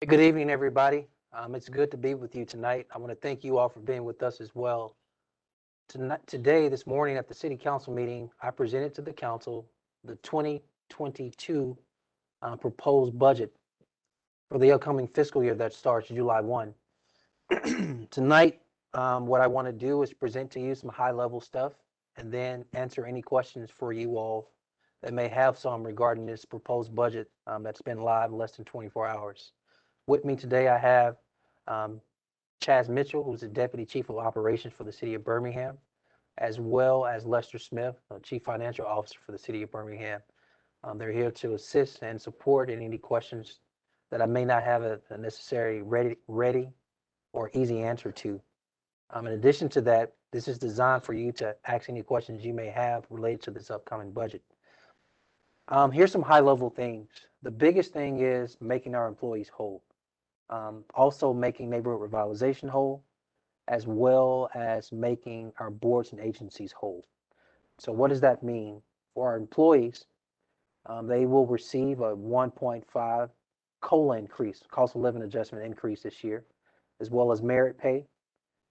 Good evening, everybody. It's good to be with you tonight. I want to thank you all for being with us as well. Today, this morning at the City Council meeting, I presented to the Council the 2022 proposed budget for the upcoming fiscal year that starts July 1. Tonight, what I want to do is present to you some high-level stuff and then answer any questions for you all that may have some regarding this proposed budget that's been live less than 24 hours. With me today, I have um, Chaz Mitchell, who's the Deputy Chief of Operations for the City of Birmingham, as well as Lester Smith, Chief Financial Officer for the City of Birmingham. They're here to assist and support in any questions that I may not have a necessary ready or easy answer to. In addition to that, this is designed for you to ask any questions you may have related to this upcoming budget. Here's some high-level things. The biggest thing is making our employees whole. Also making neighborhood revitalization whole, as well as making our boards and agencies whole. So what does that mean? For our employees, they will receive a 1.5 COLA increase, cost of living adjustment increase this year, as well as merit pay,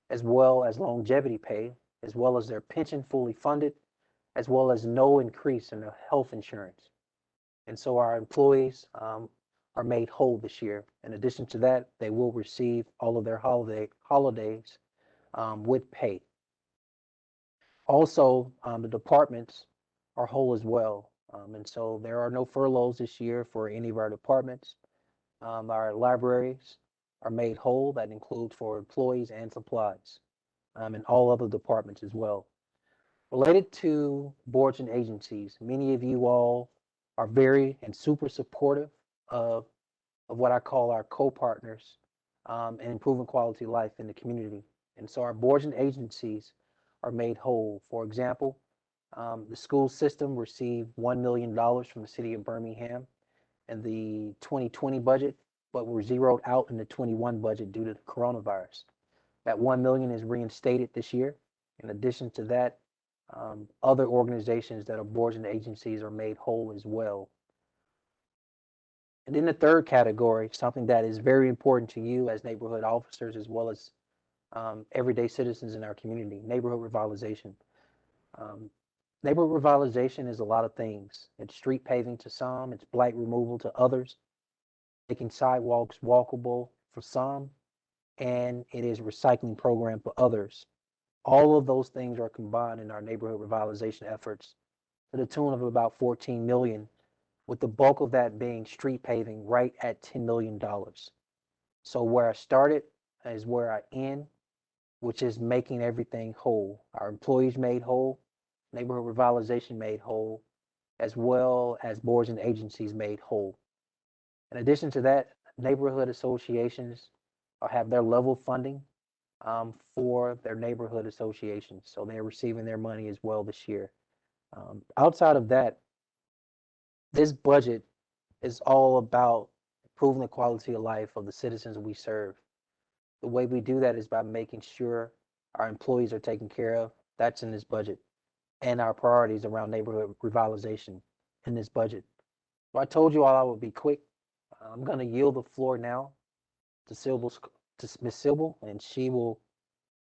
as well as longevity pay, as well as their pension fully funded, as well as no increase in their health insurance. And so our employees are made whole this year. In addition to that, they will receive all of their holidays with pay. Also, the departments are whole as well. And so there are no furloughs this year for any of our departments. Our libraries are made whole. That includes for employees and supplies, and all other departments as well. Related to boards and agencies, many of you all are very and super supportive of what I call our co-partners in improving quality of life in the community. And so our boards and agencies are made whole. For example, the school system received $1 million from the city of Birmingham in the 2020 budget, but were zeroed out in the 21 budget due to the coronavirus. That 1 million is reinstated this year. In addition to that, other organizations that are boards and agencies are made whole as well. And then the third category, something that is very important to you as neighborhood officers, as well as everyday citizens in our community, neighborhood revitalization. Um, Neighborhood revitalization is a lot of things. It's street paving to some, it's blight removal to others, making sidewalks walkable for some, and it is a recycling program for others. All of those things are combined in our neighborhood revitalization efforts to the tune of about 14 million, with the bulk of that being street paving right at $10 million. So where I started is where I end, which is making everything whole. Our employees made whole, neighborhood revitalization made whole, as well as boards and agencies made whole. In addition to that, neighborhood associations have their level funding for their neighborhood associations. So they're receiving their money as well this year. Outside of that, this budget is all about improving the quality of life of the citizens we serve. The way we do that is by making sure our employees are taken care of. That's in this budget. And our priorities around neighborhood revitalization in this budget. So I told you all I would be quick. I'm going to yield the floor now to Ms. Sybil, and she will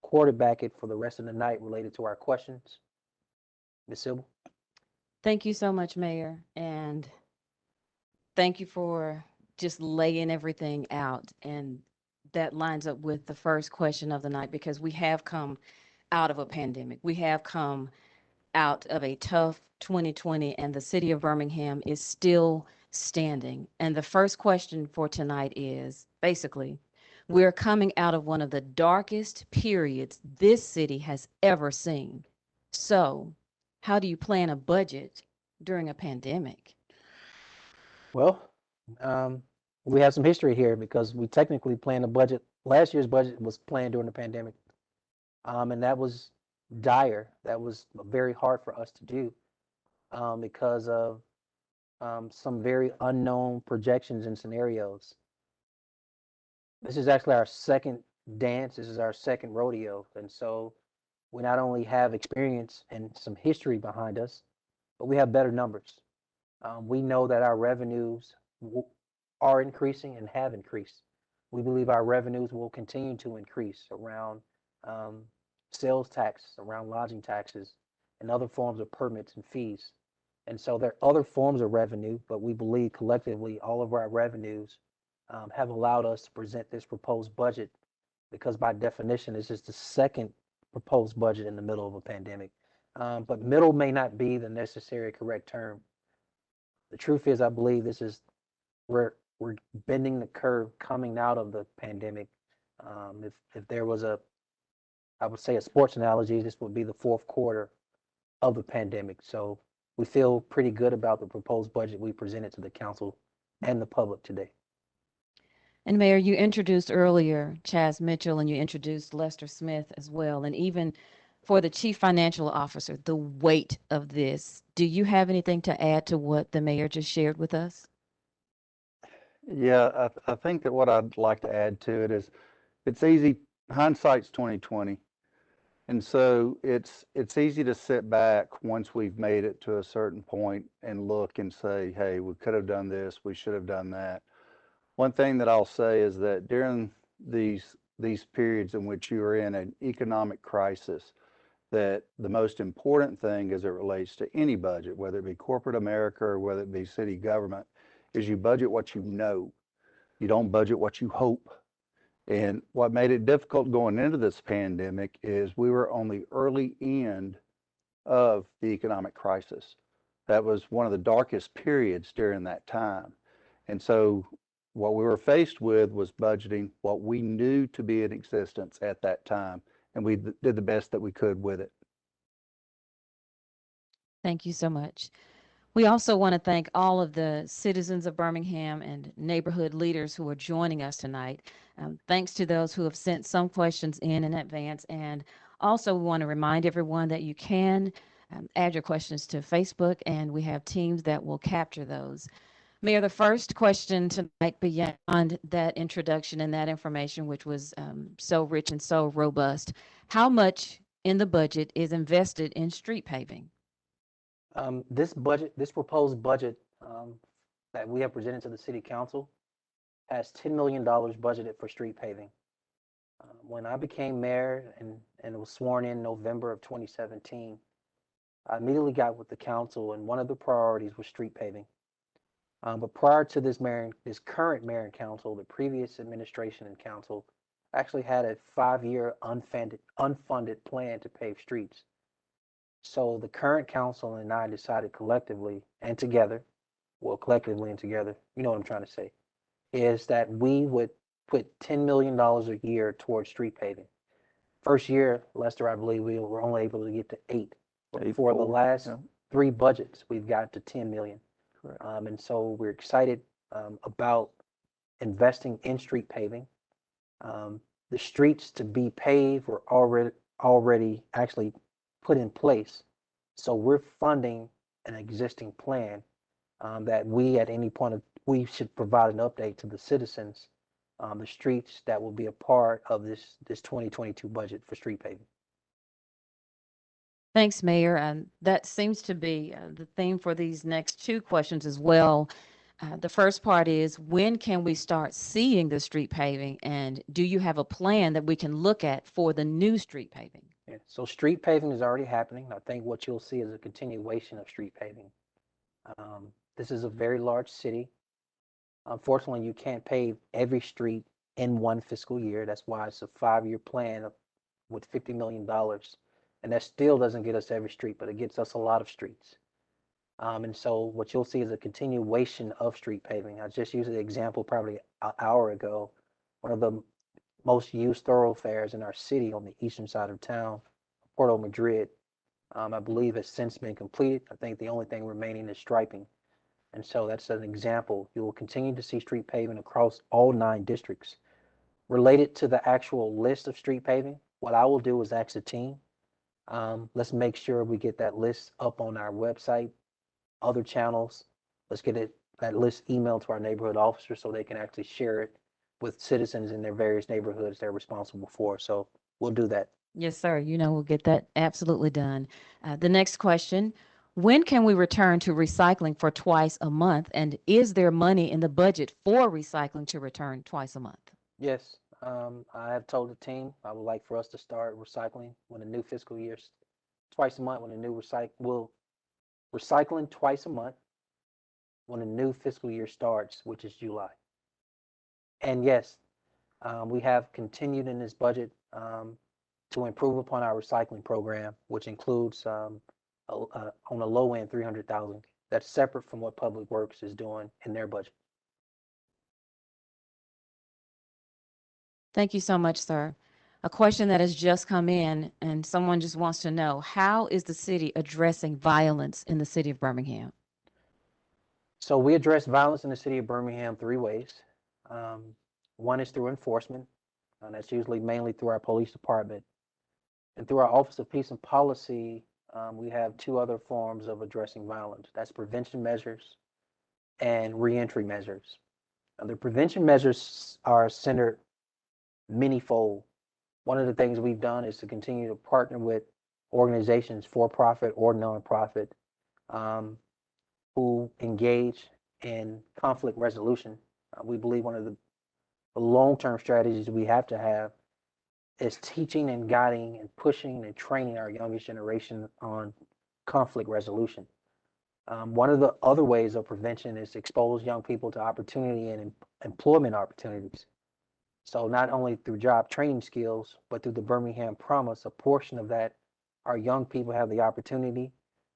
quarterback it for the rest of the night related to our questions. Ms. Sybil. Thank you so much, Mayor. And thank you for just laying everything out. And that lines up with the first question of the night because we have come out of a pandemic. We have come out of a tough 2020, and the city of Birmingham is still standing. And the first question for tonight is basically, we're coming out of one of the darkest periods this city has ever seen. So, how do you plan a budget during a pandemic? Well, um, we have some history here because we technically planned a budget. Last year's budget was planned during the pandemic, and that was dire. That was very hard for us to do because of some very unknown projections and scenarios. This is actually our second dance. This is our second rodeo, and so we not only have experience and some history behind us, but we have better numbers. We know that our revenues are increasing and have increased. We believe our revenues will continue to increase around sales tax, around lodging taxes, and other forms of permits and fees. And so there are other forms of revenue, but we believe collectively all of our revenues have allowed us to present this proposed budget because by definition, this is the second proposed budget in the middle of a pandemic. But middle may not be the necessary correct term. The truth is, I believe this is we're bending the curve coming out of the pandemic. If there was I would say a sports analogy, this would be the fourth quarter of the pandemic. So we feel pretty good about the proposed budget we presented to the council and the public today. And Mayor, you introduced earlier Chaz Mitchell and you introduced Lester Smith as well. And even for the Chief Financial Officer, the weight of this, do you have anything to add to what the mayor just shared with us? Yeah, I think that what I'd like to add to it is it's easy, hindsight's 2020. And so it's easy to sit back once we've made it to a certain point and look and say, hey, we could have done this, we should have done that. One thing that I'll say is that during these periods in which you are in an economic crisis, that the most important thing as it relates to any budget, whether it be corporate America or whether it be city government, is you budget what you know. You don't budget what you hope. And what made it difficult going into this pandemic is we were on the early end of the economic crisis. That was one of the darkest periods during that time. And so what we were faced with was budgeting what we knew to be in existence at that time, and we did the best that we could with it. Thank you so much. We also want to thank all of the citizens of Birmingham and neighborhood leaders who are joining us tonight. Thanks to those who have sent some questions in advance. And also we want to remind everyone that you can add your questions to Facebook, and we have teams that will capture those. Mayor, the first question tonight, beyond that introduction and that information, which was so rich and so robust, how much in the budget is invested in street paving? This proposed budget that we have presented to the city council has $10 million budgeted for street paving. When I became mayor and was sworn in November of 2017, I immediately got with the council, and one of the priorities was street paving. But prior to this current mayor and council, the previous administration and council actually had a 5-year unfunded plan to pave streets. So the current council and I decided collectively and together, collectively and together, you know what I'm trying to say, is that we would put $10 million a year towards street paving. First year, Lester, I believe we were only able to get to 8. But for the last 3 budgets, we've got to 10 million. And so we're excited about investing in street paving. The streets to be paved were already actually put in place. So we're funding an existing plan that we at any point we should provide an update to the citizens, the streets that will be a part of this 2022 budget for street paving. Thanks, Mayor. That seems to be the theme for these next 2 questions as well. The first part is, when can we start seeing the street paving? And do you have a plan that we can look at for the new street paving? Yeah, so street paving is already happening. I think what you'll see is a continuation of street paving. This is a very large city. Unfortunately, you can't pave every street in one fiscal year. That's why it's a 5-year plan with $50 million. And that still doesn't get us every street, but it gets us a lot of streets. And so what you'll see is a continuation of street paving. I just used the example probably an hour ago. One of the most used thoroughfares in our city on the eastern side of town, Porto Madrid, I believe has since been completed. I think the only thing remaining is striping. And so that's an example. You will continue to see street paving across all 9 districts. Related to the actual list of street paving, what I will do is ask the team, let's make sure we get that list up on our website, other channels. Let's get that list emailed to our neighborhood officers so they can actually share it with citizens in their various neighborhoods they're responsible for. So we'll do that. Yes, sir. We'll get that absolutely done. The next question, when can we return to recycling for twice a month? And is there money in the budget for recycling to return twice a month? Yes, I have told the team I would like for us to start recycling when the new fiscal year's twice a month when the new recycling twice a month when the new fiscal year starts, which is July. And yes, we have continued in this budget to improve upon our recycling program, which includes on the low end 300,000. That's separate from what Public Works is doing in their budget. Thank you so much, sir. A question that has just come in, and someone just wants to know, how is the city addressing violence in the city of Birmingham? So we address violence in the city of Birmingham three ways. Um, One is through enforcement, and that's usually mainly through our police department. And through our Office of Peace and Policy, we have two other forms of addressing violence. That's prevention measures and reentry measures. The prevention measures are centered many-fold. One of the things we've done is to continue to partner with organizations, for profit or nonprofit, um, who engage in conflict resolution. We believe one of the long-term strategies we have to have is teaching and guiding and pushing and training our youngest generation on conflict resolution. One of the other ways of prevention is to expose young people to opportunity and employment opportunities. So not only through job training skills, but through the Birmingham Promise, a portion of that, our young people have the opportunity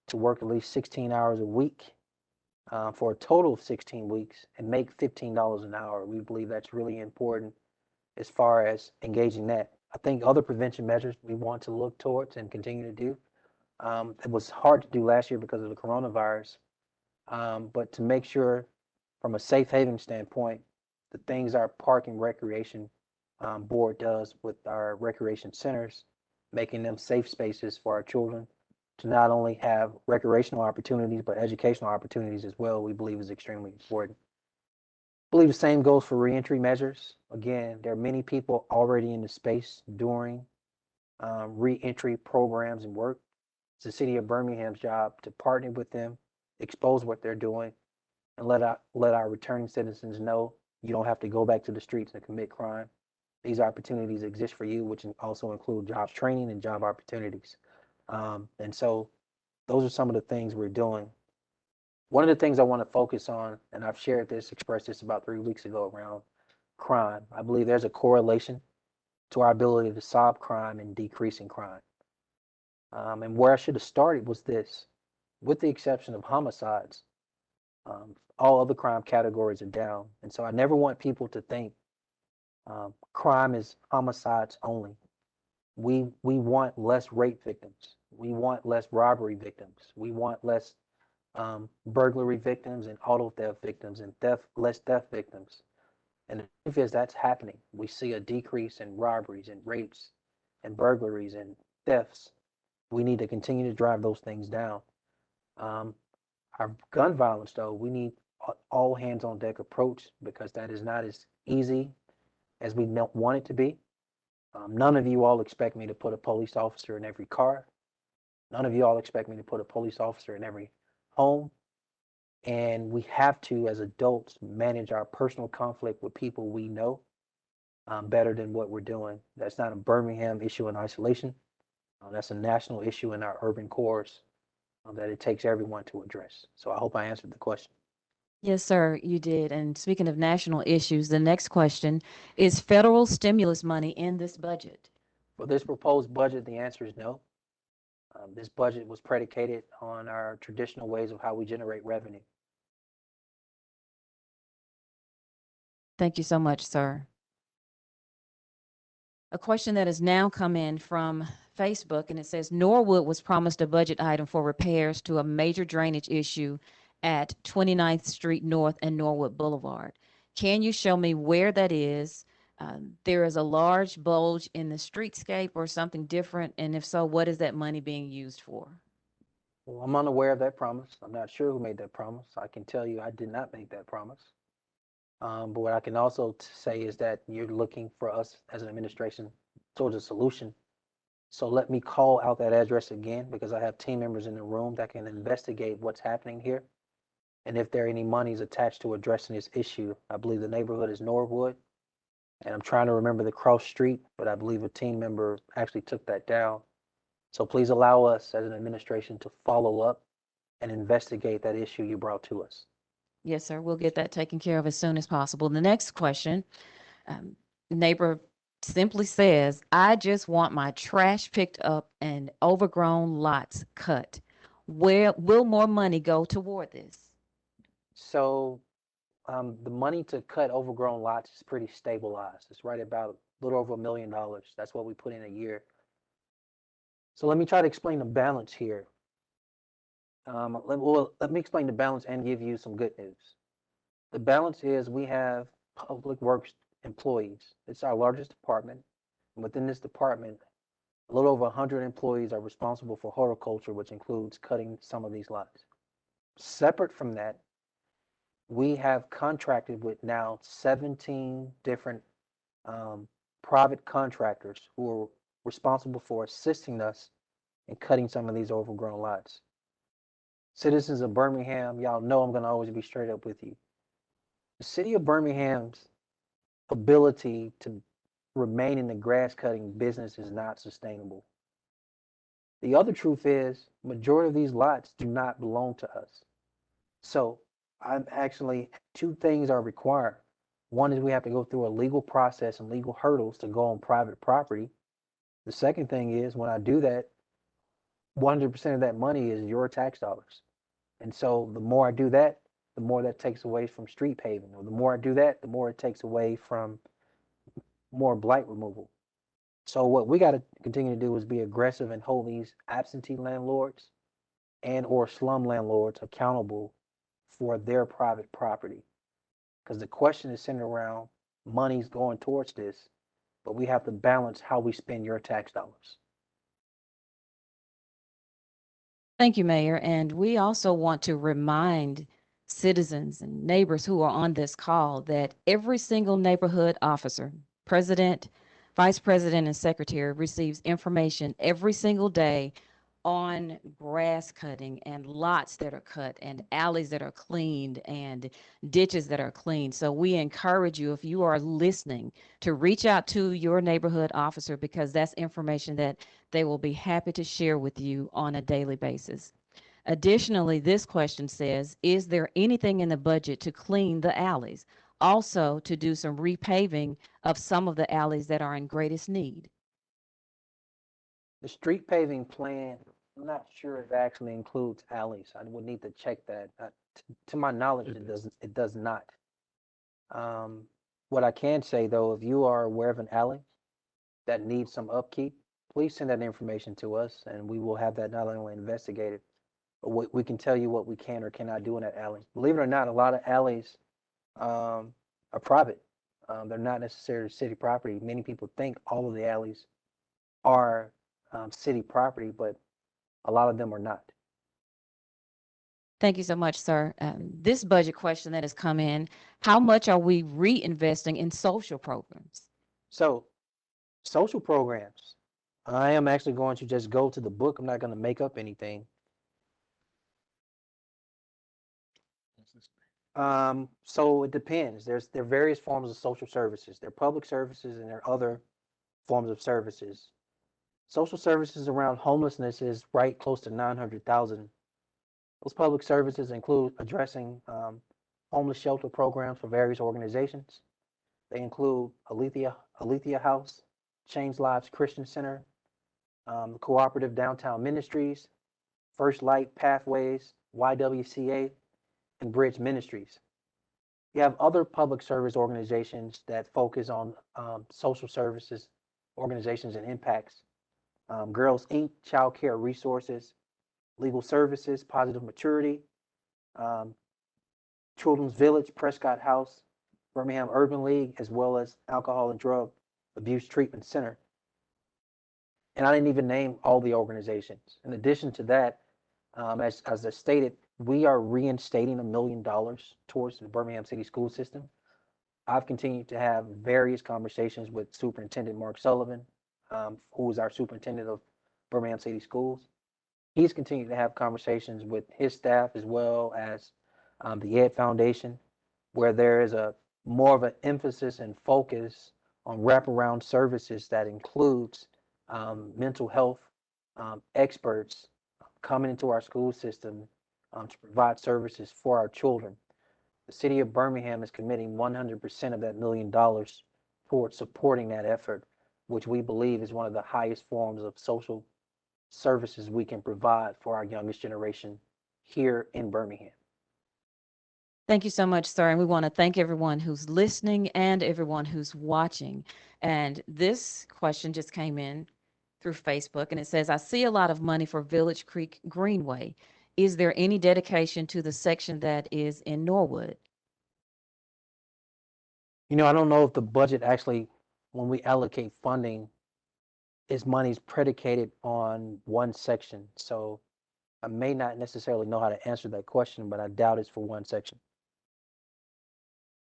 to work at least 16 hours a week for a total of 16 weeks and make $15 an hour. We believe that's really important as far as engaging that. I think other prevention measures we want to look towards and continue to do. It was hard to do last year because of the coronavirus, but to make sure from a safe haven standpoint, the things our park and recreation board does with our recreation centers, making them safe spaces for our children to not only have recreational opportunities, but educational opportunities as well, we believe is extremely important. I believe the same goes for reentry measures. Again, there are many people already in the space doing reentry programs and work. It's the city of Birmingham's job to partner with them, expose what they're doing, and let our returning citizens know you don't have to go back to the streets and commit crime. These opportunities exist for you, which also include jobs training and job opportunities. And so those are some of the things we're doing. One of the things I want to focus on, and I've shared this, expressed this about 3 weeks ago around crime. I believe there's a correlation to our ability to solve crime and decreasing crime. And where I should have started was this, with the exception of homicides, all other crime categories are down. And so I never want people to think crime is homicides only. We want less rape victims. We want less robbery victims. We want less burglary victims and auto theft victims and less theft victims. And the truth is that's happening. We see a decrease in robberies and rapes and burglaries and thefts. We need to continue to drive those things down. Um, our gun violence, though, we need all hands on deck approach because that is not as easy as we want it to be. None of you all expect me to put a police officer in every car. None of you all expect me to put a police officer in every home. And we have to, as adults, manage our personal conflict with people we know better than what we're doing. That's not a Birmingham issue in isolation. That's a national issue in our urban cores that it takes everyone to address. So I hope I answered the question. Yes, sir, you did. And speaking of national issues, the next question is federal stimulus money in this budget? For this proposed budget, the answer is no. This budget was predicated on our traditional ways of how we generate revenue. Thank you so much, sir. A question that has now come in from Facebook, and it says Norwood was promised a budget item for repairs to a major drainage issue at 29th Street North and Norwood Boulevard. Can you show me where that is? There is a large bulge in the streetscape or something different, and if so, what is that money being used for? Well, I'm unaware of that promise. I'm not sure who made that promise. I can tell you I did not make that promise. But what I can also say is that you're looking for us as an administration towards a solution. So let me call out that address again because I have team members in the room that can investigate what's happening here. And if there are any monies attached to addressing this issue, I believe the neighborhood is Norwood. And I'm trying to remember the cross street, but I believe a team member actually took that down. So please allow us as an administration to follow up and investigate that issue you brought to us. Yes, sir. We'll get that taken care of as soon as possible. The next question, neighbor simply says, I just want my trash picked up and overgrown lots cut. Where will more money go toward this? So the money to cut overgrown lots is pretty stabilized. It's right about a little over $1 million. That's what we put in a year. So let me try to explain the balance here. Let me explain the balance and give you some good news. The balance is we have public works employees. It's our largest department. And within this department, a little over 100 employees are responsible for horticulture, which includes cutting some of these lots. Separate from that, we have contracted with now 17 different private contractors who are responsible for assisting us in cutting some of these overgrown lots. Citizens of Birmingham, y'all know I'm going to always be straight up with you. The city of Birmingham's ability to remain in the grass cutting business is not sustainable. The other truth is, majority of these lots do not belong to us. So I'm actually, two things are required. One is we have to go through a legal process and legal hurdles to go on private property. The second thing is when I do that, 100% of that money is your tax dollars. And so the more I do that, the more that takes away from street paving. Or the more I do that, the more it takes away from more blight removal. So what we got to continue to do is be aggressive and hold these absentee landlords and or slum landlords accountable for their private property. Because the question is centered around money's going towards this, but we have to balance how we spend your tax dollars. Thank you, Mayor. And we also want to remind citizens and neighbors who are on this call that every single neighborhood officer, president, vice president, and secretary receives information every single day on grass cutting and lots that are cut and alleys that are cleaned and ditches that are cleaned. So we encourage you, if you are listening, to reach out to your neighborhood officer because that's information that they will be happy to share with you on a daily basis. Additionally, this question says, is there anything in the budget to clean the alleys? Also, to do some repaving of some of the alleys that are in greatest need? The street paving plan, I'm not sure it actually includes alleys. I would need to check that. To my knowledge, it does not. What I can say though, if you are aware of an alley that needs some upkeep, please send that information to us and we will have that not only investigated, but we can tell you what we can or cannot do in that alley. Believe it or not, a lot of alleys are private. They're not necessarily city property. Many people think all of the alleys are city property, but a lot of them are not. Thank you so much, sir. This budget question that has come in, how much are we reinvesting in social programs? So, social programs, I am actually going to just go to the book. I'm not going to make up anything. So it depends. There are various forms of social services. There are public services and there are other forms of services. Social services around homelessness is right close to 900,000. Those public services include addressing homeless shelter programs for various organizations. They include Alethea House, Change Lives Christian Center, the Cooperative Downtown Ministries, First Light Pathways, YWCA, and Bridge Ministries. You have other public service organizations that focus on social services organizations and impacts. Girls Inc., Child Care Resources, Legal Services, Positive Maturity, Children's Village, Prescott House, Birmingham Urban League, as well as Alcohol and Drug Abuse Treatment Center. And I didn't even name all the organizations. In addition to that, as I stated, we are reinstating $1 million towards the Birmingham City school system. I've continued to have various conversations with Superintendent Mark Sullivan, who is our superintendent of Birmingham City Schools. He's continued to have conversations with his staff as well as the Ed Foundation, where there is a more of an emphasis and focus on wraparound services that includes mental health experts coming into our school system to provide services for our children. The city of Birmingham is committing 100% of that $1 million towards supporting that effort, which we believe is one of the highest forms of social services we can provide for our youngest generation here in Birmingham. Thank you so much, sir. And we want to thank everyone who's listening and everyone who's watching. And this question just came in through Facebook, and it says, I see a lot of money for Village Creek Greenway. Is there any dedication to the section that is in Norwood? You know, I don't know if the budget actually, when we allocate funding, is money's predicated on one section. So I may not necessarily know how to answer that question, but I doubt it's for one section.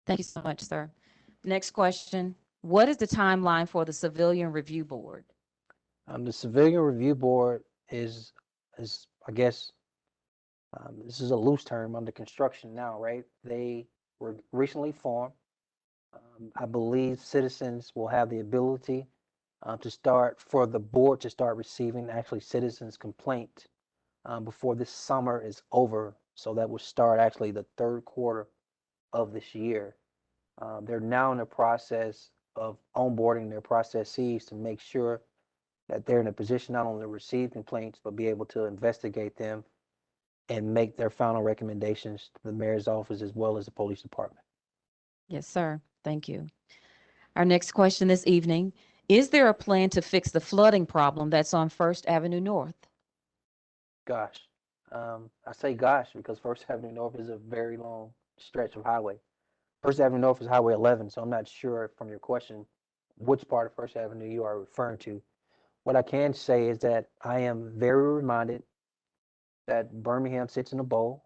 Thank you so much, sir. Next question. What is the timeline for the Civilian Review Board? The Civilian Review Board is I guess, this is a loose term, under construction now, right? They were recently formed. I believe citizens will have the ability for the board to start receiving actually citizens' complaint before this summer is over. So that will start actually the third quarter of this year. They're now in the process of onboarding their processes to make sure that they're in a position not only to receive complaints, but be able to investigate them and make their final recommendations to the mayor's office as well as the police department. Yes, sir. Thank you. Our next question this evening, is there a plan to fix the flooding problem that's on First Avenue North? Gosh, I say gosh because First Avenue North is a very long stretch of highway. First Avenue North is Highway 11, so I'm not sure from your question which part of First Avenue you are referring to. What I can say is that I am very reminded that Birmingham sits in a bowl.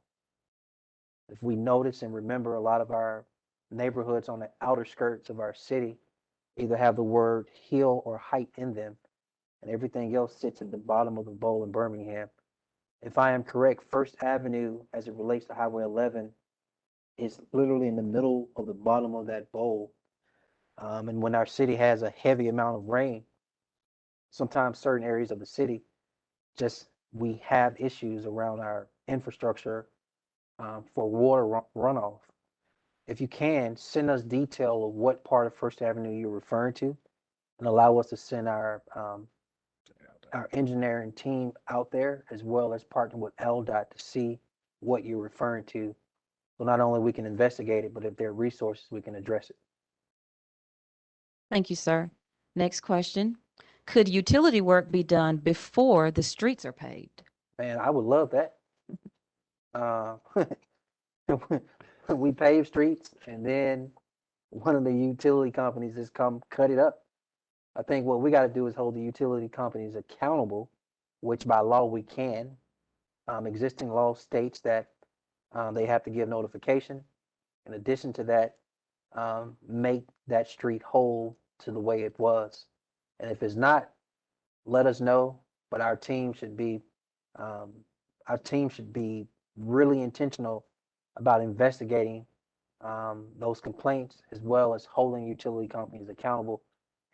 If we notice and remember, a lot of our neighborhoods on the outer skirts of our city either have the word hill or height in them, and everything else sits at the bottom of the bowl in Birmingham. If I am correct, First Avenue, as it relates to Highway 11, is literally in the middle of the bottom of that bowl. And when our city has a heavy amount of rain, sometimes certain areas of the city we have issues around our infrastructure for water runoff. If you can, send us detail of what part of First Avenue you're referring to and allow us to send our engineering team out there, as well as partner with LDOT to see what you're referring to. So not only we can investigate it, but if there are resources, we can address it. Thank you, sir. Next question. Could utility work be done before the streets are paved? Man, I would love that. We pave streets and then one of the utility companies just come cut it up. I think what we got to do is hold the utility companies accountable, which by law we can. Existing law states that they have to give notification. In addition to that, make that street whole to the way it was. And if it's not, let us know. But our team should be really intentional about investigating those complaints, as well as holding utility companies accountable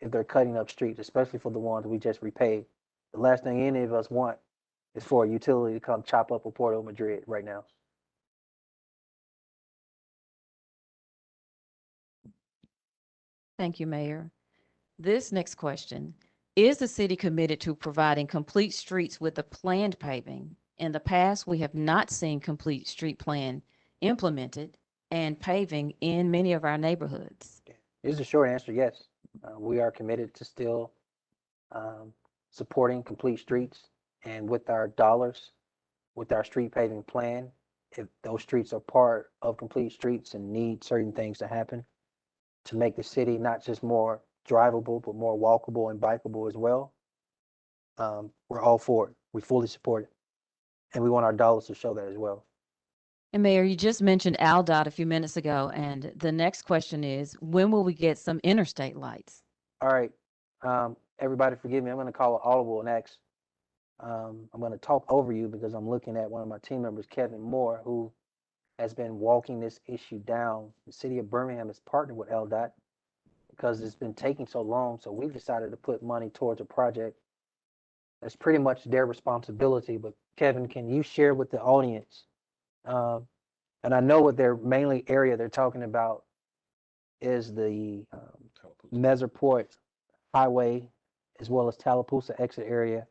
if they're cutting up streets, especially for the ones we just repaved. The last thing any of us want is for a utility to come chop up a Porto Madrid right now. Thank you, Mayor. This next question, is the city committed to providing complete streets with the planned paving? In the past, we have not seen complete street plan implemented and paving in many of our neighborhoods. Here's the short answer, yes. We are committed to still supporting complete streets, and with our dollars, with our street paving plan, if those streets are part of complete streets and need certain things to happen to make the city not just more drivable, but more walkable and bikeable as well, we're all for it. We fully support it. And we want our dollars to show that as well. And Mayor, you just mentioned ALDOT a few minutes ago, and the next question is, when will we get some interstate lights? All right. Everybody forgive me. I'm going to call an audible next. I'm going to talk over you because I'm looking at one of my team members, Kevin Moore, who has been walking this issue down. The city of Birmingham has partnered with LDOT because it's been taking so long. So we decided to put money towards a project that's pretty much their responsibility. But Kevin, can you share with the audience? And I know what their mainly area they're talking about is the Mesoport Highway as well as Tallapoosa exit area,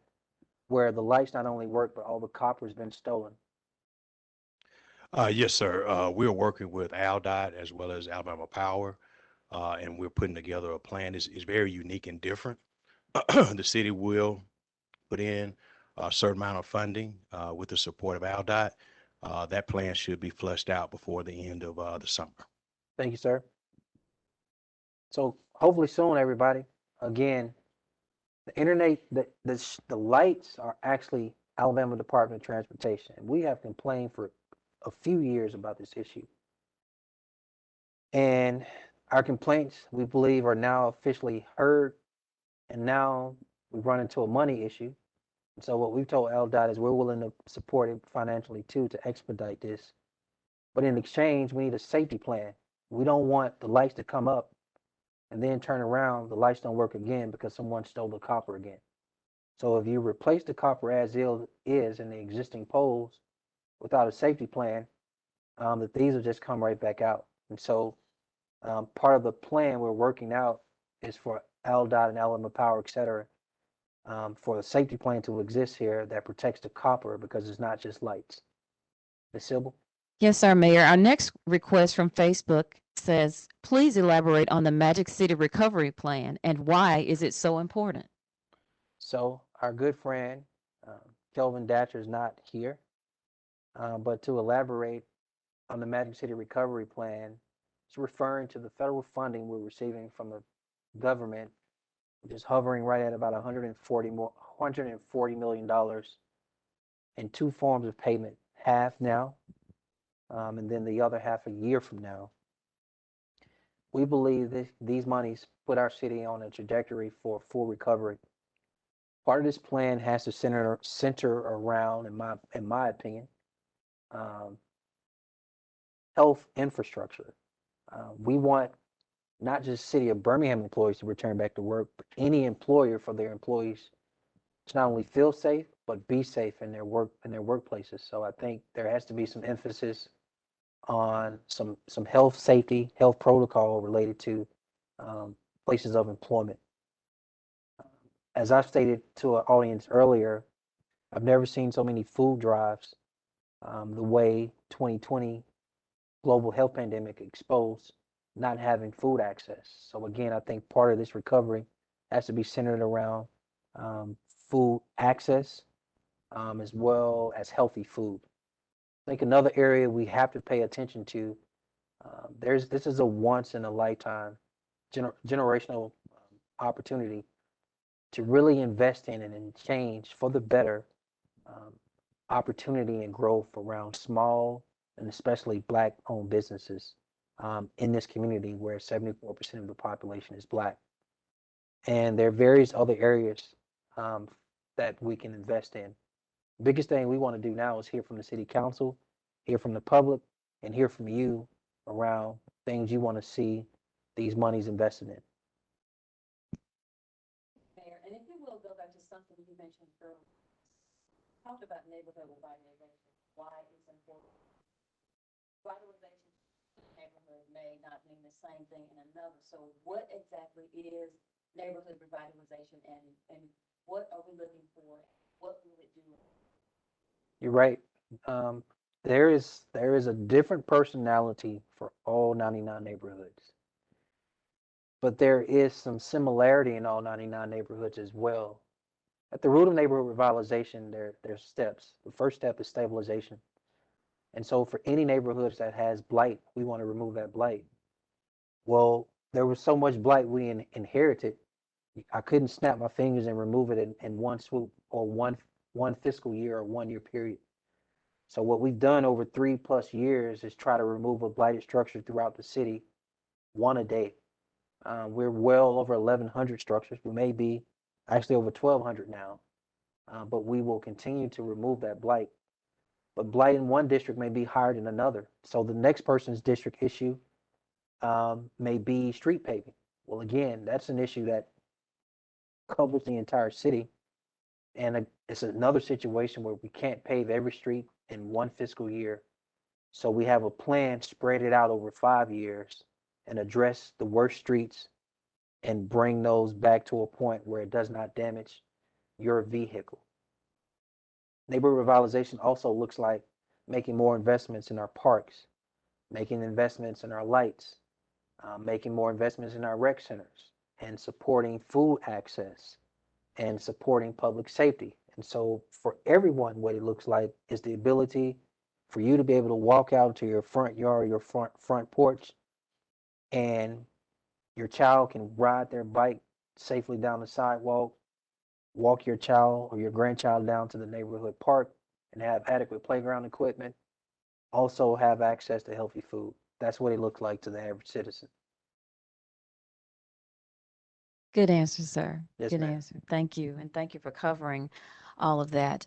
where the lights not only work, but all the copper's been stolen. Yes, sir. We're working with ALDOT as well as Alabama Power, and we're putting together a plan. It's very unique and different. The city will put in a certain amount of funding with the support of ALDOT. That plan should be fleshed out before the end of the summer. Thank you, sir. So hopefully soon, everybody. Again, the internet, the lights are actually Alabama Department of Transportation. We have complained for a few years about this issue. And our complaints, we believe, are now officially heard. And now we've run into a money issue. And so what we've told LDOT is we're willing to support it financially too to expedite this. But in exchange, we need a safety plan. We don't want the lights to come up and then turn around, the lights don't work again because someone stole the copper again. So if you replace the copper as is in the existing poles without a safety plan, the thieves will just come right back out. And so part of the plan we're working out is for LDOT and Alabama Power, et cetera, for the safety plan to exist here that protects the copper because it's not just lights. Ms. Sybil? Yes, sir, Mayor. Our next request from Facebook says, please elaborate on the Magic City Recovery Plan and why is it so important? So our good friend, Kelvin Datcher, is not here, but to elaborate on the Magic City Recovery Plan, it's referring to the federal funding we're receiving from the government, which is hovering right at about $140 million in two forms of payment, half now, and then the other half a year from now. We believe these monies put our city on a trajectory for full recovery. Part of this plan has to center around, in my opinion, health infrastructure. We want not just City of Birmingham employees to return back to work, but any employer for their employees to not only feel safe but be safe in their workplaces. So I think there has to be some emphasis on some health safety, health protocol related to places of employment. As I stated to an audience earlier, I've never seen so many food drives the way 2020 global health pandemic exposed not having food access. So again, I think part of this recovery has to be centered around food access as well as healthy food. I think another area we have to pay attention to, this is a once in a lifetime generational opportunity to really invest in and change for the better opportunity and growth around small and especially Black owned businesses in this community where 74% of the population is Black. And there are various other areas that we can invest in. The biggest thing we want to do now is hear from the city council, hear from the public, and hear from you around things you want to see these monies invested in. Mayor, and if you will go back to something you mentioned earlier, talked about neighborhood revitalization, why it's important. Revitalization neighborhood may not mean the same thing in another. So what exactly is neighborhood revitalization and what are we looking for? What will it do? You're right. There is a different personality for all 99 neighborhoods, but there is some similarity in all 99 neighborhoods as well. At the root of neighborhood revitalization, there's steps. The first step is stabilization. And so for any neighborhoods that has blight, we want to remove that blight. Well, there was so much blight we inherited. I couldn't snap my fingers and remove it in one swoop or one fiscal year or 1 year period. So what we've done over 3+ years is try to remove a blighted structure throughout the city, one a day. We're well over 1,100 structures. We may be actually over 1,200 now, but we will continue to remove that blight. But blight in one district may be higher than another. So the next person's district issue may be street paving. Well, again, that's an issue that covers the entire city. And it's another situation where we can't pave every street in one fiscal year. So we have a plan, spread it out over 5 years and address the worst streets and bring those back to a point where it does not damage your vehicle. Neighborhood revitalization also looks like making more investments in our parks, making investments in our lights, making more investments in our rec centers, and supporting food access and supporting public safety. And so for everyone, what it looks like is the ability for you to be able to walk out to your front yard, your front porch, and your child can ride their bike safely down the sidewalk, walk your child or your grandchild down to the neighborhood park and have adequate playground equipment, also have access to healthy food. That's what it looks like to the average citizen. Good answer, sir. Yes, Good ma'am. answer. Thank you. And thank you for covering all of that.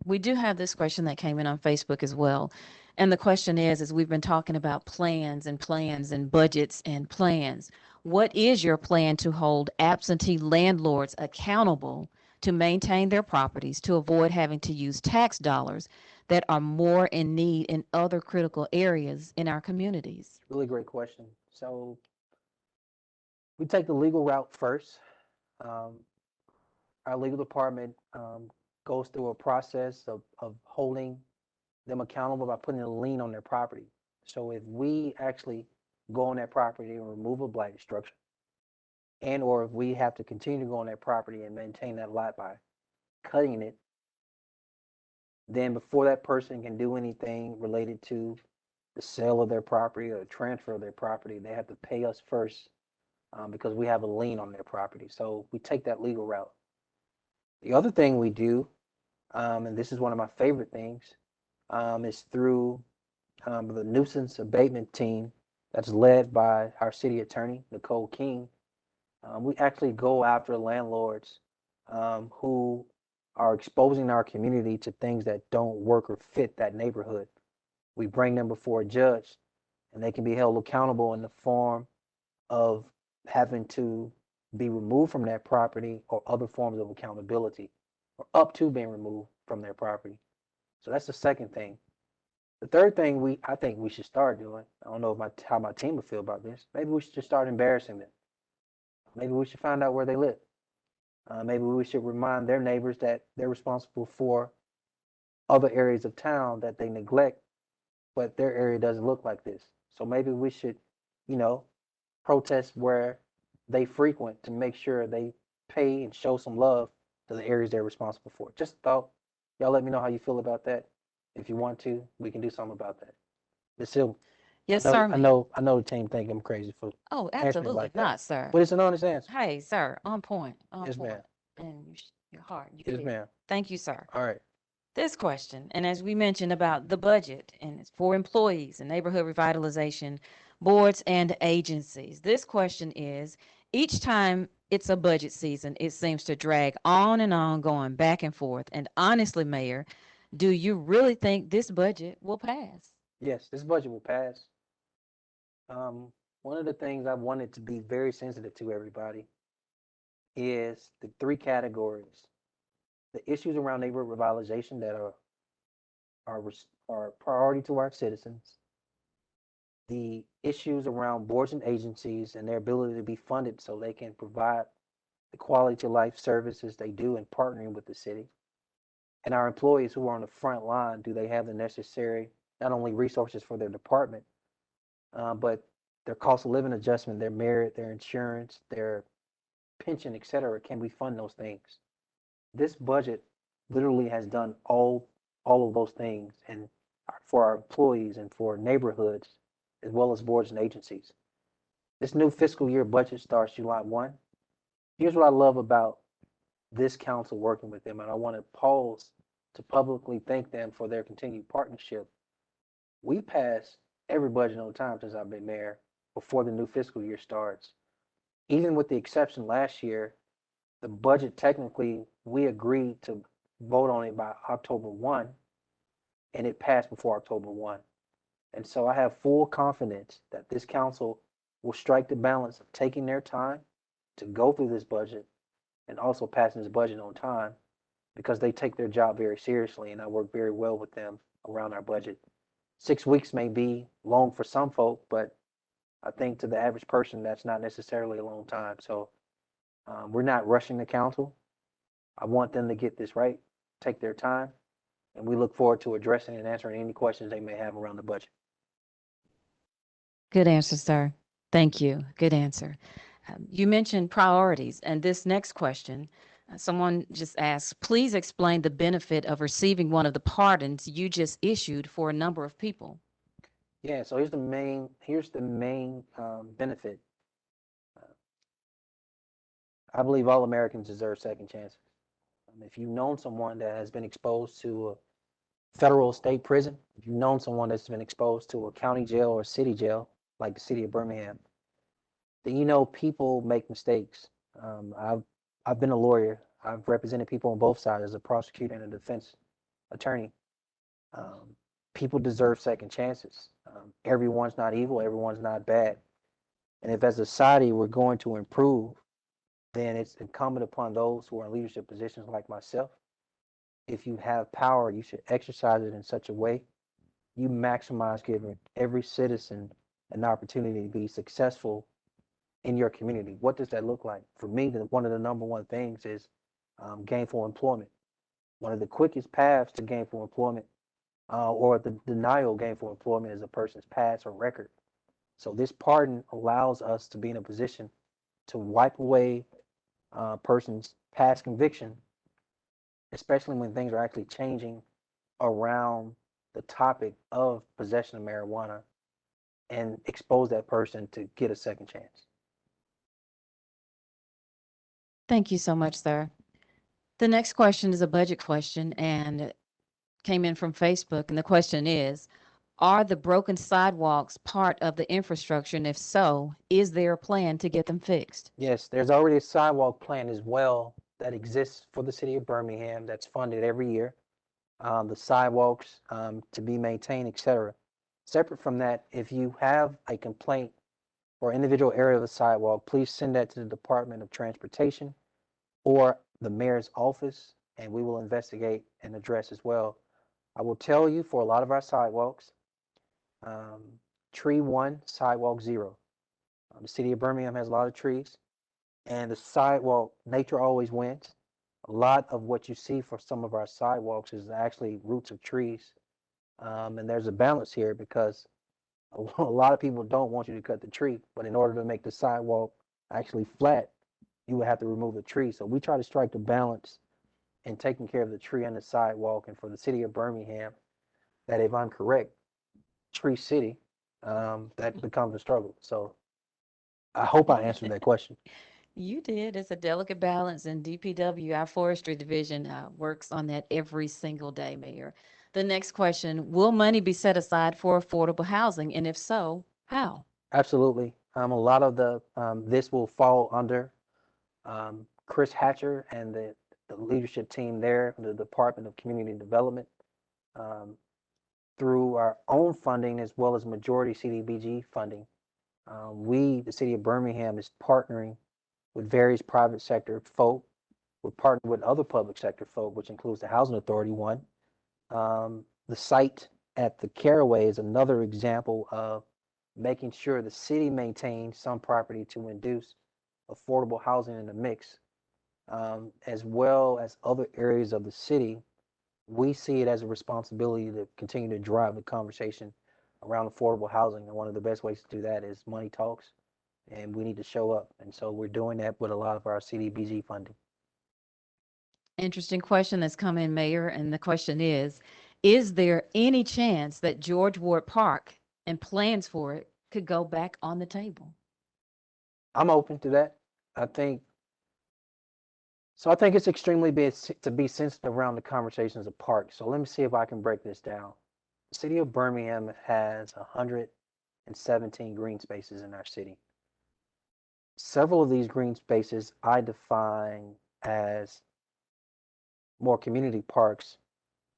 We do have this question that came in on Facebook as well. And the question is, as we've been talking about plans and plans and budgets and plans, what is your plan to hold absentee landlords accountable to maintain their properties to avoid having to use tax dollars that are more in need in other critical areas in our communities? Really great question. So we take the legal route first. Um, our legal department goes through a process of holding them accountable by putting a lien on their property. So if we actually go on that property and remove a blighted structure, and or if we have to continue to go on that property and maintain that lot by cutting it, then before that person can do anything related to the sale of their property or the transfer of their property, they have to pay us first because we have a lien on their property. So we take that legal route. The other thing we do, and this is one of my favorite things, is through the Nuisance Abatement team that's led by our city attorney, Nicole King. We actually go after landlords who are exposing our community to things that don't work or fit that neighborhood. We bring them before a judge, and they can be held accountable in the form of having to be removed from that property or other forms of accountability, or up to being removed from their property. So that's the second thing. The third thing I think we should start doing, I don't know how my team would feel about this. Maybe we should just start embarrassing them. Maybe we should find out where they live. Maybe we should remind their neighbors that they're responsible for other areas of town that they neglect, but their area doesn't look like this. So maybe we should, you know, protest where they frequent to make sure they pay and show some love to the areas they're responsible for. Just a thought. Y'all let me know how you feel about that. If you want to, we can do something about that. Ms. Hill, Yes, sir. I know the team think I'm crazy for Oh, answering it absolutely like that, not, sir. but it's an honest answer. Hey, sir, on point, on Yes, point. ma'am. And your heart, you can Yes, do it. ma'am. Thank you, sir. All right. This question, and as we mentioned about the budget, and it's for employees and neighborhood revitalization boards and agencies. This question is, each time it's a budget season, it seems to drag on and on, going back and forth. And honestly, Mayor, do you really think this budget will pass? Yes, this budget will pass. One of the things I wanted to be very sensitive to everybody is the three categories: the issues around neighborhood revitalization that are are priority to our citizens, the issues around boards and agencies and their ability to be funded so they can provide the quality of life services they do in partnering with the city, and our employees who are on the front line, do they have the necessary not only resources for their department, but their cost of living adjustment, their merit, their insurance, their pension, etc. Can we fund those things? This budget literally has done all of those things, and for our employees and for neighborhoods, as well as boards and agencies. This new fiscal year budget starts July 1. Here's what I love about this council working with them, and I want to pause to publicly thank them for their continued partnership. We pass every budget on time since I've been mayor before the new fiscal year starts. Even with the exception last year, the budget technically, we agreed to vote on it by October 1, and it passed before October 1. And so I have full confidence that this council will strike the balance of taking their time to go through this budget and also passing this budget on time because they take their job very seriously, and I work very well with them around our budget. 6 weeks may be long for some folk, but I think to the average person, that's not necessarily a long time. So we're not rushing the council. I want them to get this right, take their time, and we look forward to addressing and answering any questions they may have around the budget. Good answer, sir. Thank you. Good answer. You mentioned priorities, and this next question, someone just asked, please explain the benefit of receiving one of the pardons you just issued for a number of people. Yeah, so here's the main benefit. I believe all Americans deserve second chances. If you've known someone that has been exposed to a federal state prison, if you've known someone that's been exposed to a county jail or city jail, like the city of Birmingham, then you know people make mistakes. I've been a lawyer. I've represented people on both sides as a prosecutor and a defense attorney. People deserve second chances. Everyone's not evil. Everyone's not bad. And if as a society we're going to improve, then it's incumbent upon those who are in leadership positions like myself. If you have power, you should exercise it in such a way you maximize giving every citizen an opportunity to be successful in your community. What does that look like? For me, one of the number one things is gainful employment. One of the quickest paths to gainful employment or the denial of gainful employment is a person's past or record. So this pardon allows us to be in a position to wipe away a person's past conviction, especially when things are actually changing around the topic of possession of marijuana, and expose that person to get a second chance. Thank you so much, sir. The next question is a budget question and came in from Facebook. And the question is, are the broken sidewalks part of the infrastructure? And if so, is there a plan to get them fixed? Yes, there's already a sidewalk plan as well that exists for the city of Birmingham that's funded every year. The sidewalks to be maintained, etc. Separate from that, if you have a complaint or individual area of the sidewalk, please send that to the Department of Transportation or the mayor's office, and we will investigate and address as well. I will tell you, for a lot of our sidewalks, tree 1, sidewalk 0. The city of Birmingham has a lot of trees, and the sidewalk, nature always wins. A lot of what you see for some of our sidewalks is actually roots of trees. And there's a balance here because a lot of people don't want you to cut the tree, but in order to make the sidewalk actually flat, you would have to remove the tree. So we try to strike the balance in taking care of the tree and the sidewalk. And for the city of Birmingham, that if I'm correct, Tree City, that becomes a struggle. So I hope I answered that question. You did. It's a delicate balance, and DPW, our forestry division, works on that every single day, Mayor. The next question, will money be set aside for affordable housing? And if so, how? Absolutely. A lot of this will fall under Chris Hatcher and the leadership team there, the Department of Community Development, through our own funding as well as majority CDBG funding. The city of Birmingham, is partnering with various private sector folk. We're partnering with other public sector folk, which includes the Housing Authority one. The site at the Caraway is another example of making sure the city maintains some property to induce affordable housing in the mix, as well as other areas of the city. We see it as a responsibility to continue to drive the conversation around affordable housing. And one of the best ways to do that is money talks, and we need to show up. And so we're doing that with a lot of our CDBG funding. Interesting question that's come in, Mayor. And the question is there any chance that George Ward Park and plans for it could go back on the table? I'm open to that. I think it's extremely big to be sensitive around the conversations of parks. So let me see if I can break this down. The city of Birmingham has 117 green spaces in our city. Several of these green spaces I define as more community parks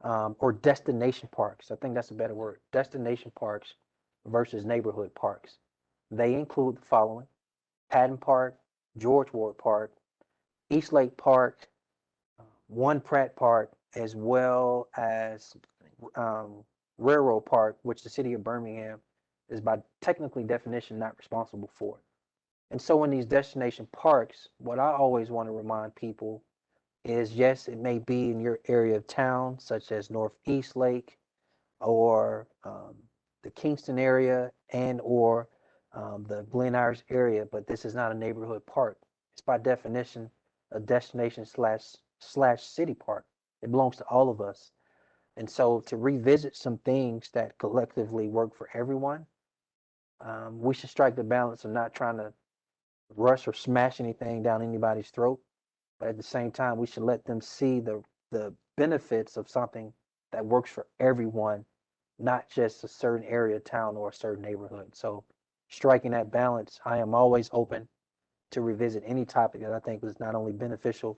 or destination parks. I think that's a better word. Destination parks versus neighborhood parks. They include the following: Patton Park, George Ward Park, East Lake Park, One Pratt Park, as well as Railroad Park, which the city of Birmingham is by technically definition not responsible for. And so in these destination parks, what I always want to remind people is, yes, it may be in your area of town, such as Northeast Lake or the Kingston area and or the Glen Iris area, but this is not a neighborhood park. It's by definition a destination slash city park. It belongs to all of us. And so to revisit some things that collectively work for everyone, we should strike the balance of not trying to rush or smash anything down anybody's throat. But at the same time, we should let them see the benefits of something that works for everyone, not just a certain area of town or a certain neighborhood. So striking that balance, I am always open to revisit any topic that I think is not only beneficial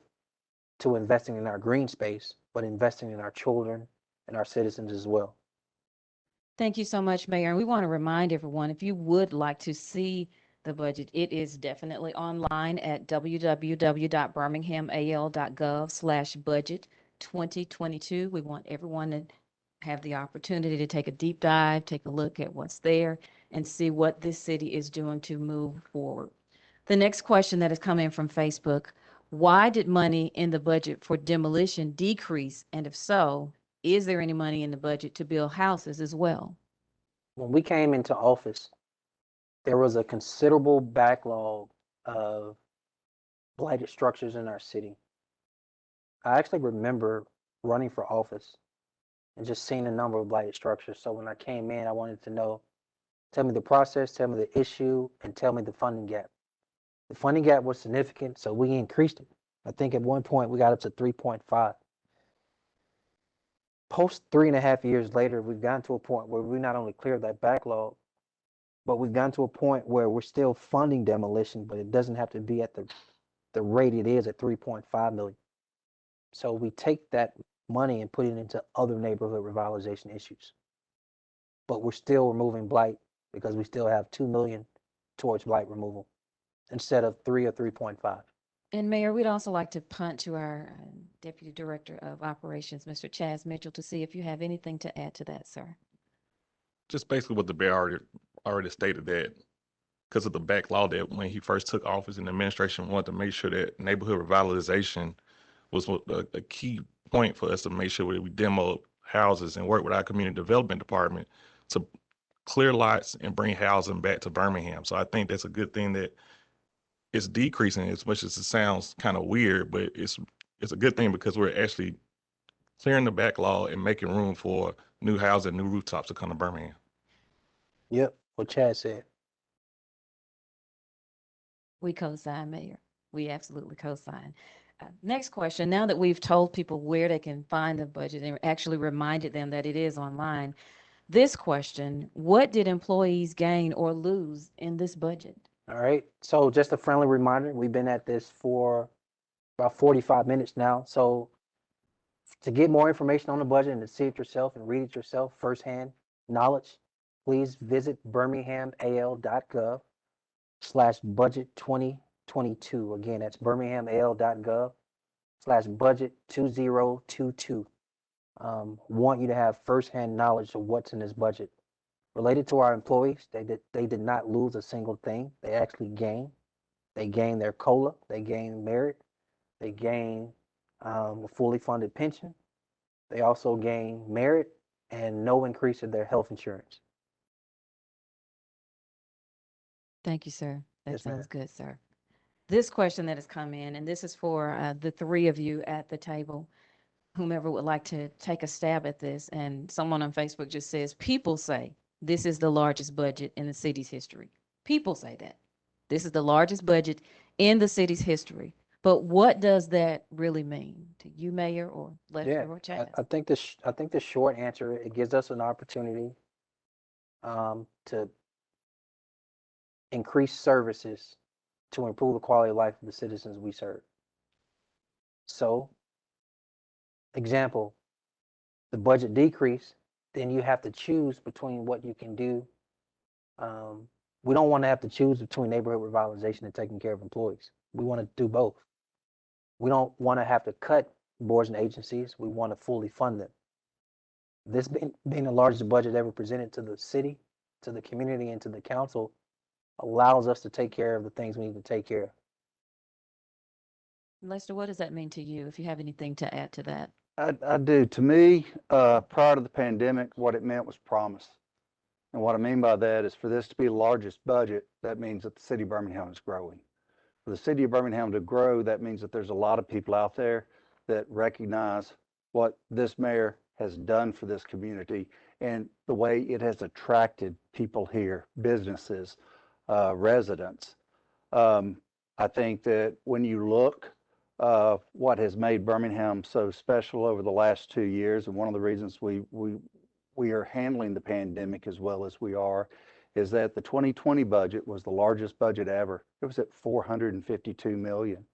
to investing in our green space, but investing in our children and our citizens as well. Thank you so much, Mayor. And we want to remind everyone, if you would like to see the budget, it is definitely online at www.birminghamal.gov/budget 2022. We want everyone to have the opportunity to take a deep dive, take a look at what's there, and see what this city is doing to move forward. The next question that is coming from Facebook: why did money in the budget for demolition decrease? And if so, is there any money in the budget to build houses as well? When we came into office, there was a considerable backlog of blighted structures in our city. I actually remember running for office and just seeing a number of blighted structures. So when I came in, I wanted to know, tell me the process, tell me the issue, and tell me the funding gap. The funding gap was significant, so we increased it. I think at one point we got up to 3.5. Post 3.5 years later, we've gotten to a point where we not only cleared that backlog, but we've gotten to a point where we're still funding demolition, but it doesn't have to be at the rate it is at 3.5 million. So we take that money and put it into other neighborhood revitalization issues. But we're still removing blight because we still have 2 million towards blight removal instead of 3 or 3.5. And Mayor, we'd also like to punt to our Deputy Director of Operations, Mr. Chaz Mitchell, to see if you have anything to add to that, sir. Just basically what the mayor already stated, that because of the backlog, that when he first took office and the administration wanted to make sure that neighborhood revitalization was a key point for us to make sure that we demo houses and work with our community development department to clear lots and bring housing back to Birmingham. So I think that's a good thing that it's decreasing, as much as it sounds kind of weird, but it's a good thing because we're actually clearing the backlog and making room for new housing, new rooftops to come to Birmingham. Yep, what Chad said. We co-sign, Mayor. We absolutely co-sign. Next question. Now that we've told people where they can find the budget and actually reminded them that it is online, this question: what did employees gain or lose in this budget? All right, so just a friendly reminder, we've been at this for about 45 minutes now. So to get more information on the budget and to see it yourself and read it yourself, firsthand knowledge, please visit birminghamal.gov/budget 2022. Again, that's birminghamal.gov/budget 2022. Want you to have firsthand knowledge of what's in this budget. Related to our employees, they did not lose a single thing. They actually gained. They gained their COLA. They gained merit. They gained a fully funded pension. They also gained merit and no increase in their health insurance. Thank you, sir. That Yes, ma'am. sounds good, sir. This question that has come in, and this is for the three of you at the table, whomever would like to take a stab at this. And someone on Facebook just says, people say this is the largest budget in the city's history. People say that. This is the largest budget in the city's history. But what does that really mean to you, Mayor, or Lester, or Chad? I think the short answer, it gives us an opportunity to increase services to improve the quality of life of the citizens we serve. So, example, the budget decrease, then you have to choose between what you can do we don't want to have to choose between neighborhood revitalization and taking care of employees. We want to do both. We don't want to have to cut boards and agencies. We want to fully fund them. This being the largest budget ever presented to the city, to the community, and to the council allows us to take care of the things we need to take care of. Lester, what does that mean to you, if you have anything to add to that? I do. To me, prior to the pandemic, what it meant was promise. And what I mean by that is for this to be the largest budget, that means that the city of Birmingham is growing. For the city of Birmingham to grow, that means that there's a lot of people out there that recognize what this mayor has done for this community and the way it has attracted people here, businesses, residents. I think that when you look what has made Birmingham so special over the last 2 years, and one of the reasons we are handling the pandemic as well as we are, is that the 2020 budget was the largest budget ever. It was at 452 million.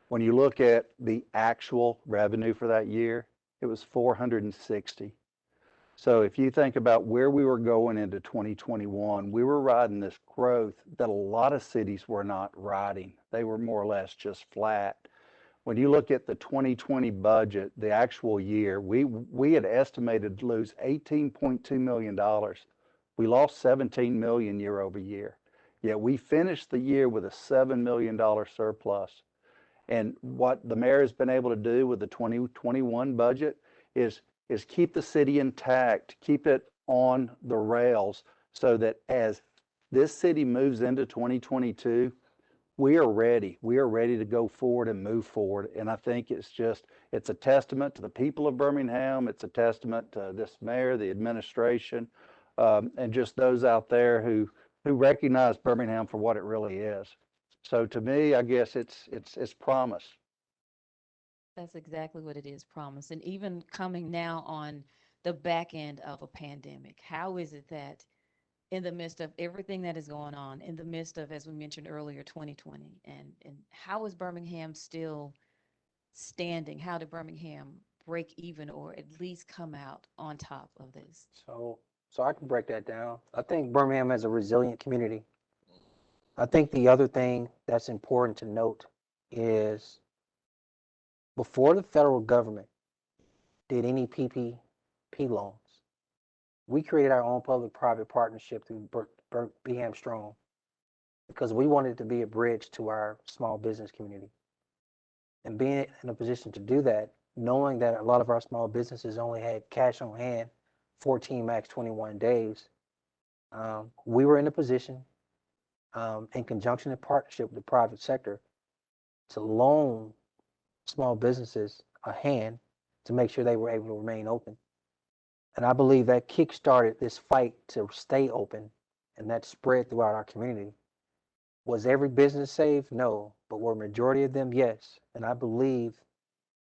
When you look at the actual revenue for that year, it was 460. So if you think about where we were going into 2021, we were riding this growth that a lot of cities were not riding. They were more or less just flat. When you look at the 2020 budget, the actual year, we had estimated to lose $18.2 million. We lost 17 million year over year. Yet we finished the year with a $7 million surplus. And what the mayor has been able to do with the 2021 budget is keep the city intact, keep it on the rails so that as this city moves into 2022, we are ready. We are ready to go forward and move forward. And I think it's a testament to the people of Birmingham. It's a testament to this mayor, the administration, and just those out there who recognize Birmingham for what it really is. So to me, I guess it's promise. That's exactly what it is, promise. And even coming now on the back end of a pandemic, how is it that in the midst of everything that is going on, in the midst of, as we mentioned earlier, 2020, and how is Birmingham still standing? How did Birmingham break even or at least come out on top of this? So I can break that down. I think Birmingham has a resilient community. I think the other thing that's important to note is before the federal government did any PPP loans, we created our own public-private partnership through Birmingham Strong because we wanted to be a bridge to our small business community. And being in a position to do that, knowing that a lot of our small businesses only had cash on hand 14, max 21 days, we were in a position in conjunction and partnership with the private sector to loan small businesses a hand to make sure they were able to remain open. And I believe that kick-started this fight to stay open, and that spread throughout our community. Was every business saved? No, but were majority of them? Yes. And I believe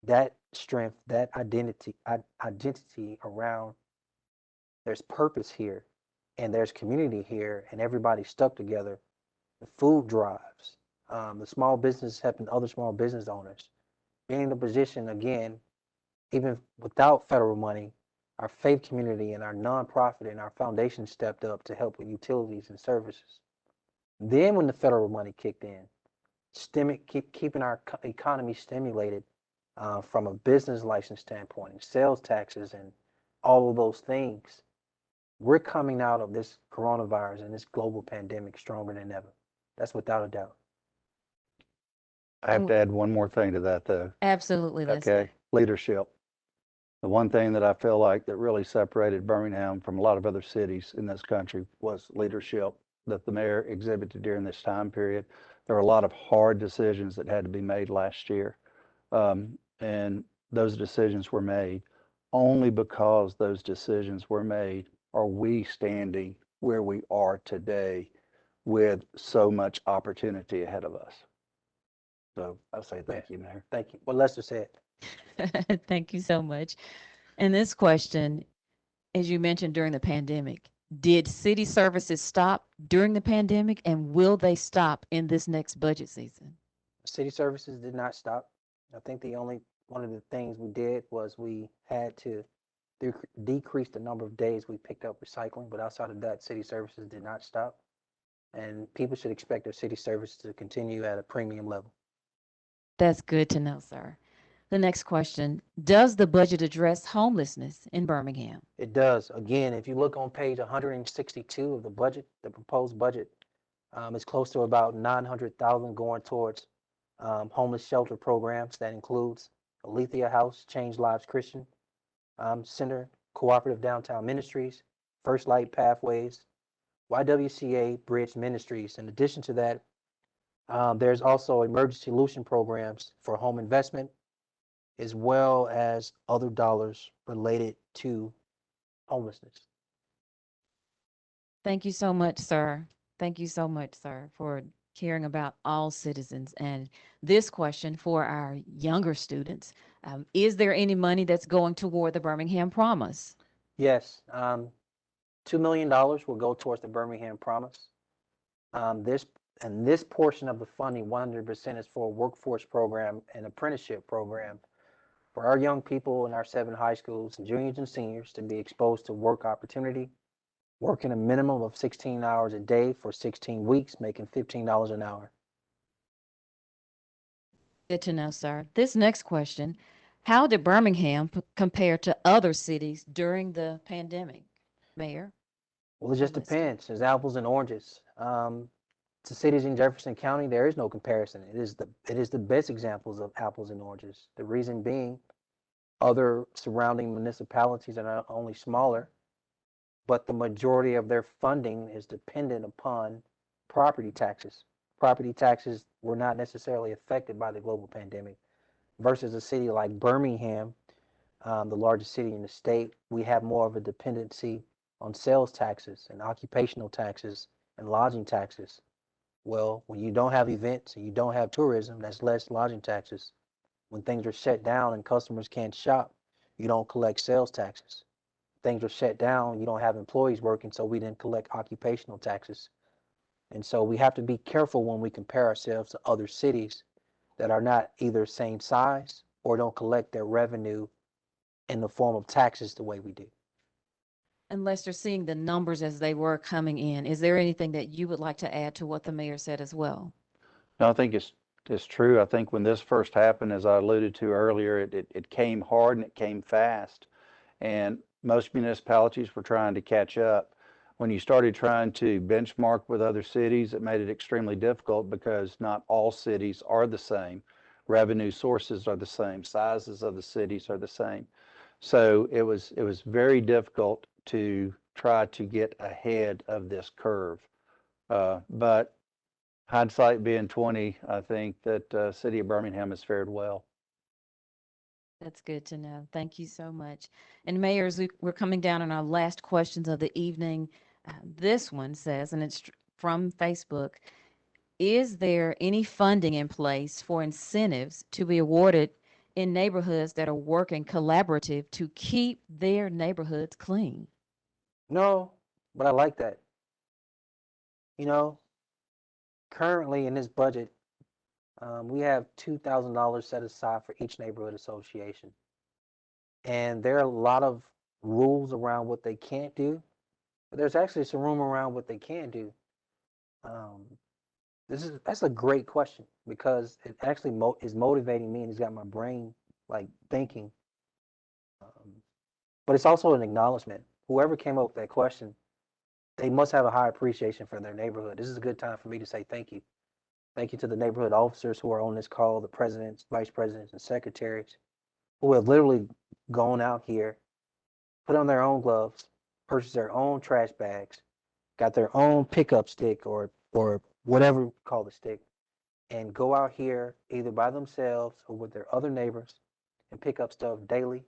that strength, that identity around there's purpose here and there's community here and everybody stuck together. The food drives, the small business helping other small business owners, being in a position again, even without federal money, our faith community and our nonprofit and our foundation stepped up to help with utilities and services. Then when the federal money kicked in, keeping our economy stimulated from a business license standpoint, and sales taxes and all of those things, we're coming out of this coronavirus and this global pandemic stronger than ever. That's without a doubt. I have to add one more thing to that though. Absolutely, Lester. Okay, leadership. The one thing that I feel like that really separated Birmingham from a lot of other cities in this country was leadership that the mayor exhibited during this time period. There were a lot of hard decisions that had to be made last year. And those decisions were made. Only because those decisions were made are we standing where we are today with so much opportunity ahead of us. So I say thank you, Mayor. Thank you. What Lester said. Thank you so much. And this question, as you mentioned during the pandemic, did city services stop during the pandemic and will they stop in this next budget season? City services did not stop. I think one of the things we did was we had to decrease the number of days we picked up recycling, but outside of that, city services did not stop. and people should expect their city service to continue at a premium level. That's good to know, sir. The next question, does the budget address homelessness in Birmingham? It does. Again, if you look on page 162 of the budget, the proposed budget, it's close to about 900,000 going towards homeless shelter programs. That includes Alethea House, Change Lives Christian Center, Cooperative Downtown Ministries, First Light Pathways, YWCA Bridge Ministries. In addition to that, there's also emergency solution programs for home investment, as well as other dollars related to homelessness. Thank you so much, sir. Thank you so much, sir, for caring about all citizens. And this question for our younger students, is there any money that's going toward the Birmingham Promise? Yes, $2 million will go towards the Birmingham Promise. This portion of the funding, 100% is for a workforce program and apprenticeship program for our young people in our 7 high schools, juniors and seniors, to be exposed to work opportunity, working a minimum of 16 hours a day for 16 weeks, making $15 an hour. Good to know, sir. This next question, how did Birmingham compare to other cities during the pandemic, Mayor? Well, it just Let's depends. There's apples and oranges. To cities in Jefferson County, there is no comparison. It is the best examples of apples and oranges. The reason being, other surrounding municipalities are not only smaller, but the majority of their funding is dependent upon property taxes. Property taxes were not necessarily affected by the global pandemic. Versus a city like Birmingham, the largest city in the state, we have more of a dependency on sales taxes and occupational taxes and lodging taxes. Well, when you don't have events and you don't have tourism, that's less lodging taxes. When things are shut down and customers can't shop, you don't collect sales taxes. Things are shut down, you don't have employees working, so we didn't collect occupational taxes. And so we have to be careful when we compare ourselves to other cities that are not either same size or don't collect their revenue in the form of taxes the way we do. Unless you're seeing the numbers as they were coming in, is there anything that you would like to add to what the mayor said as well? No, I think it's true. I think when this first happened, as I alluded to earlier, it came hard and it came fast. And most municipalities were trying to catch up. When you started trying to benchmark with other cities, it made it extremely difficult because not all cities are the same. Revenue sources are the same. Sizes of the cities are the same. So it was very difficult to try to get ahead of this curve. But hindsight being 20, I think that city of Birmingham has fared well. That's good to know. Thank you so much. And Mayor, as we're coming down on our last questions of the evening, this one says, and it's from Facebook, is there any funding in place for incentives to be awarded in neighborhoods that are working collaborative to keep their neighborhoods clean? No, but I like that. You know, currently in this budget, we have $2,000 set aside for each neighborhood association. And there are a lot of rules around what they can't do, but there's actually some room around what they can do. Um, that's a great question because it actually is motivating me and it's got my brain like thinking. Um, but it's also an acknowledgement. Whoever came up with that question, they must have a high appreciation for their neighborhood. This is a good time for me to say thank you. Thank you to the neighborhood officers who are on this call, the presidents, vice presidents, and secretaries who have literally gone out here, put on their own gloves, purchased their own trash bags, got their own pickup stick or whatever you call the stick, and go out here either by themselves or with their other neighbors and pick up stuff daily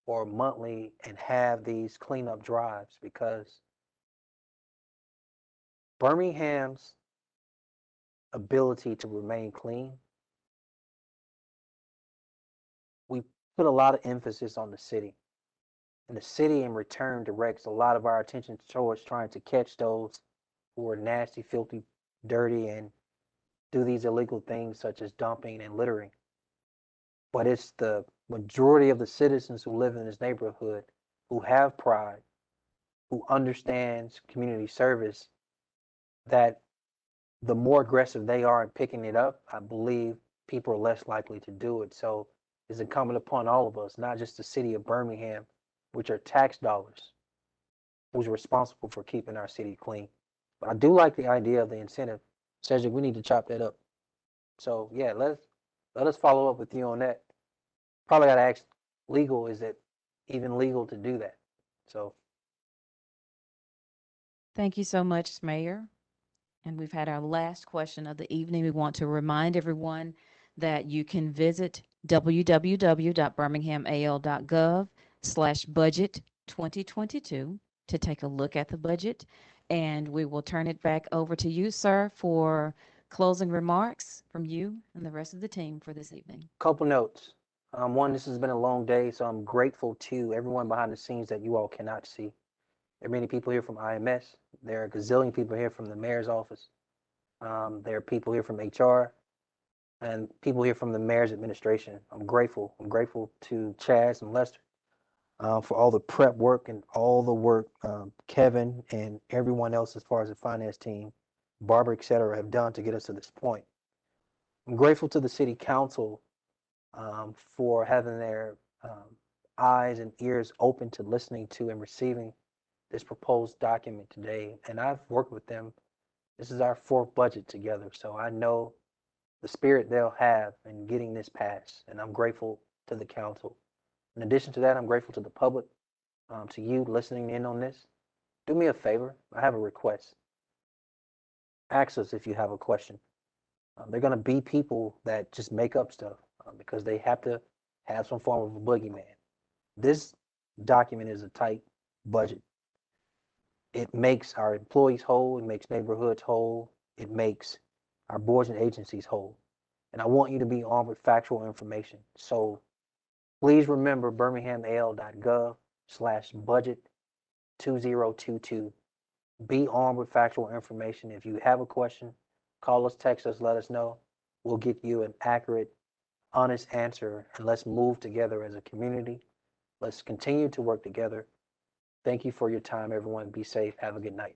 or monthly and have these cleanup drives because Birmingham's ability to remain clean, we put a lot of emphasis on the city. And the city in return directs a lot of our attention towards trying to catch those who are nasty, filthy, dirty, and do these illegal things such as dumping and littering. But it's the majority of the citizens who live in this neighborhood who have pride, who understands community service, that the more aggressive they are in picking it up, I believe people are less likely to do it. So it's incumbent upon all of us, not just the city of Birmingham, which are tax dollars, who's responsible for keeping our city clean. But I do like the idea of the incentive. Cedric, we need to chop that up. So yeah, let us follow up with you on that. Probably got to ask legal, is it even legal to do that? So Thank you so much, Mayor. And we've had our last question of the evening. We want to remind everyone that you can visit www.birminghamal.gov/budget 2022 to take a look at the budget. And we will turn it back over to you, sir, for closing remarks from you and the rest of the team for this evening. couple notes. One, this has been a long day, so I'm grateful to everyone behind the scenes that you all cannot see. There are many people here from IMS. There are a gazillion people here from the mayor's office. There are people here from HR and people here from the mayor's administration. I'm grateful. I'm grateful to Chaz and Lester for all the prep work and all the work Kevin and everyone else as far as the finance team, Barbara, et cetera, have done to get us to this point. I'm grateful to the city council for having their eyes and ears open to listening to and receiving this proposed document today. And I've worked with them. This is our fourth budget together. So I know the spirit they'll have in getting this passed. And I'm grateful to the council. In addition to that, I'm grateful to the public, to you listening in on this. Do me a favor. I have a request. Ask us if you have a question. They're going to be people that just make up stuff because they have to have some form of a boogeyman. This document is a tight budget. It makes our employees whole. It makes neighborhoods whole. It makes our boards and agencies whole. And I want you to be armed with factual information. So please remember birminghamal.gov/budget 2022. Be armed with factual information. If you have a question, call us, text us, let us know. We'll get you an accurate, honest answer. And let's move together as a community. Let's continue to work together. Thank you for your time, everyone. Be safe. Have a good night.